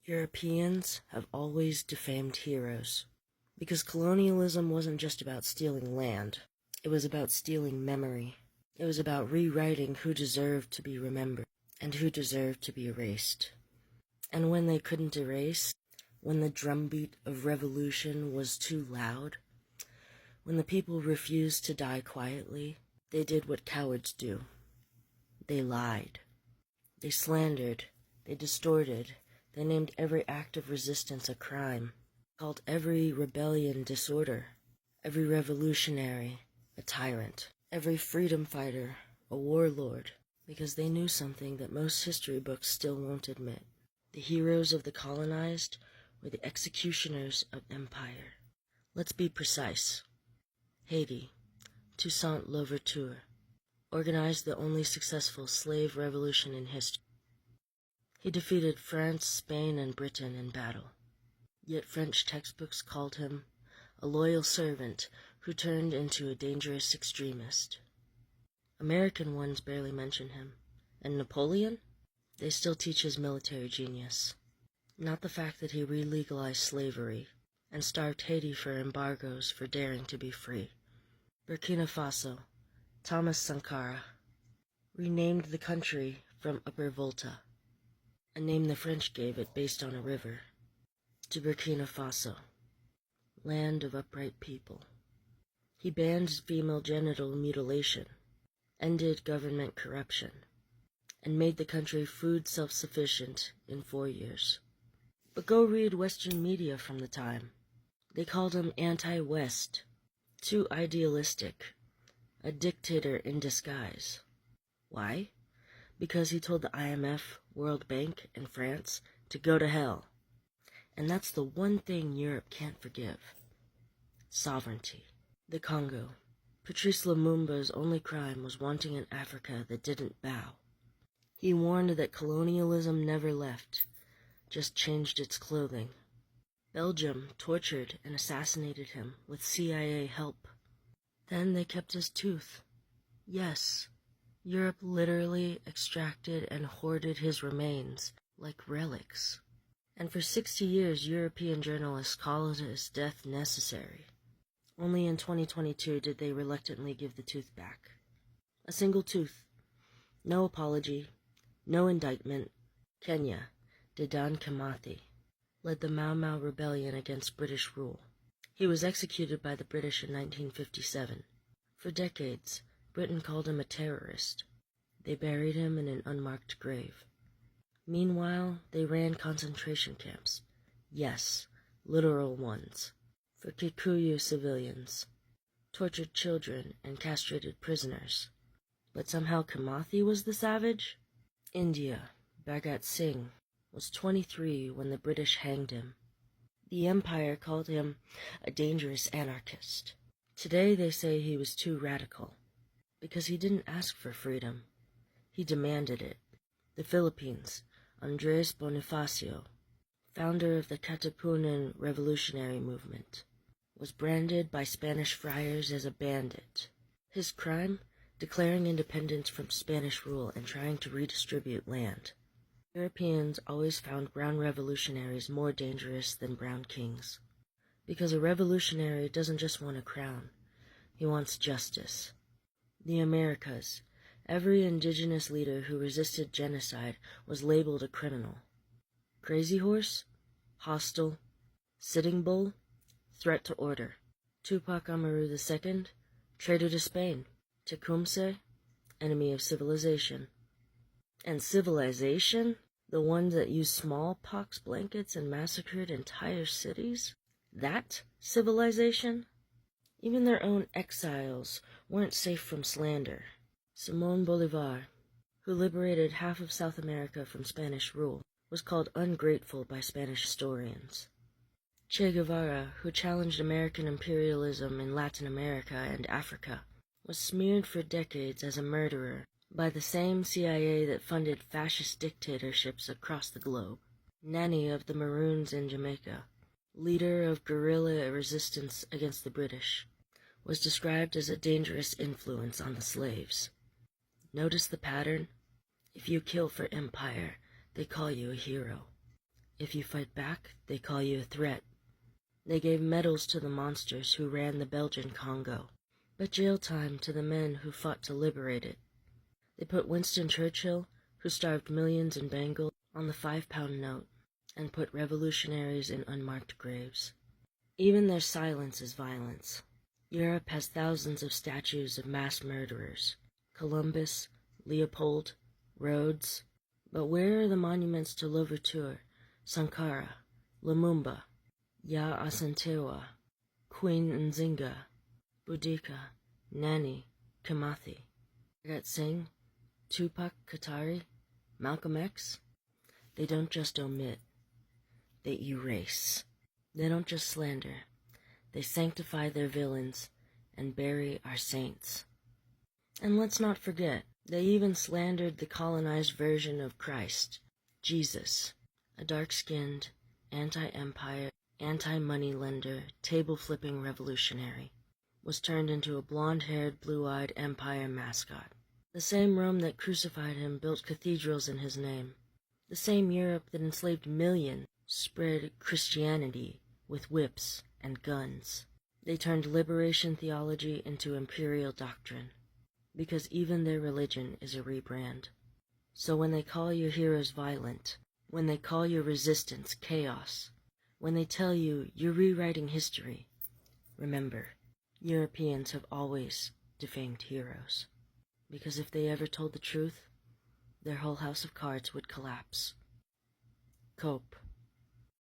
Europeans have always defamed heroes, because colonialism wasn't just about stealing land, it was about stealing memory. It was about rewriting who deserved to be remembered and who deserved to be erased. And when they couldn't erase, when the drumbeat of revolution was too loud, when the people refused to die quietly, they did what cowards do. They lied. They slandered. They distorted. They named every act of resistance a crime, called every rebellion disorder, every revolutionary a tyrant, every freedom fighter a warlord, because they knew something that most history books still won't admit. The heroes of the colonized were the executioners of empire. Let's be precise. Haiti, Toussaint Louverture, organized the only successful slave revolution in history. He defeated France, Spain, and Britain in battle. Yet French textbooks called him a loyal servant who turned into a dangerous extremist. American ones barely mention him. And Napoleon? They still teach his military genius, not the fact that he re-legalized slavery and starved Haiti for embargoes for daring to be free. Burkina Faso, Thomas Sankara, renamed the country from Upper Volta, a name the French gave it based on a river, to Burkina Faso, land of upright people. He banned female genital mutilation, ended government corruption, and made the country food self-sufficient in 4 years. But go read Western media from the time. They called him anti-West, too idealistic, a dictator in disguise. Why? Because he told the IMF, World Bank, and France to go to hell. And that's the one thing Europe can't forgive. Sovereignty. The Congo. Patrice Lumumba's only crime was wanting an Africa that didn't bow. He warned that colonialism never left, just changed its clothing. Belgium tortured and assassinated him with CIA help. Then they kept his tooth. Yes, Europe literally extracted and hoarded his remains like relics. And for 60 years, European journalists called his death necessary. Only in 2022 did they reluctantly give the tooth back. A single tooth. No apology. No indictment. Kenya, Dedan Kimathi, led the Mau Mau rebellion against British rule. He was executed by the British in 1957. For decades, Britain called him a terrorist. They buried him in an unmarked grave. Meanwhile, they ran concentration camps. Yes, literal ones. For Kikuyu civilians, tortured children, and castrated prisoners. But somehow Kimathi was the savage? India, Bhagat Singh, was 23 when the British hanged him. The Empire called him a dangerous anarchist. Today they say he was too radical, because he didn't ask for freedom. He demanded it. The Philippines, Andres Bonifacio, founder of the Katipunan revolutionary movement, was branded by Spanish friars as a bandit. His crime? Declaring independence from Spanish rule and trying to redistribute land. Europeans always found brown revolutionaries more dangerous than brown kings. Because a revolutionary doesn't just want a crown, he wants justice. The Americas, every indigenous leader who resisted genocide was labeled a criminal. Crazy horse? Hostile? Sitting bull? Threat to order. Tupac Amaru II? Traitor to Spain. Tecumseh? Enemy of civilization. And civilization? The ones that used smallpox blankets and massacred entire cities? That civilization? Even their own exiles weren't safe from slander. Simón Bolívar, who liberated half of South America from Spanish rule, was called ungrateful by Spanish historians. Che Guevara, who challenged American imperialism in Latin America and Africa, was smeared for decades as a murderer by the same CIA that funded fascist dictatorships across the globe. Nanny of the Maroons in Jamaica, leader of guerrilla resistance against the British, was described as a dangerous influence on the slaves. Notice the pattern? If you kill for empire, they call you a hero. If you fight back, they call you a threat. They gave medals to the monsters who ran the Belgian Congo, but jail time to the men who fought to liberate it. They put Winston Churchill, who starved millions in Bengal, on the 5-pound note, and put revolutionaries in unmarked graves. Even their silence is violence. Europe has thousands of statues of mass murderers: Columbus, Leopold, Rhodes. But where are the monuments to Louverture, Sankara, Lumumba, Ya Asantewa, Queen Nzinga, Boudica, Nani, Kimathi, Bhagat Singh, Tupac Katari, Malcolm X? They don't just omit, they erase. They don't just slander, they sanctify their villains and bury our saints. And let's not forget, they even slandered the colonized version of Christ, Jesus, a dark-skinned, anti-empire, anti-moneylender, table-flipping revolutionary, was turned into a blonde-haired, blue-eyed empire mascot. The same Rome that crucified him built cathedrals in his name. The same Europe that enslaved millions spread Christianity with whips and guns. They turned liberation theology into imperial doctrine, because even their religion is a rebrand. So when they call your heroes violent, when they call your resistance chaos, when they tell you you're rewriting history, remember, Europeans have always defamed heroes. Because if they ever told the truth, their whole house of cards would collapse. Cope.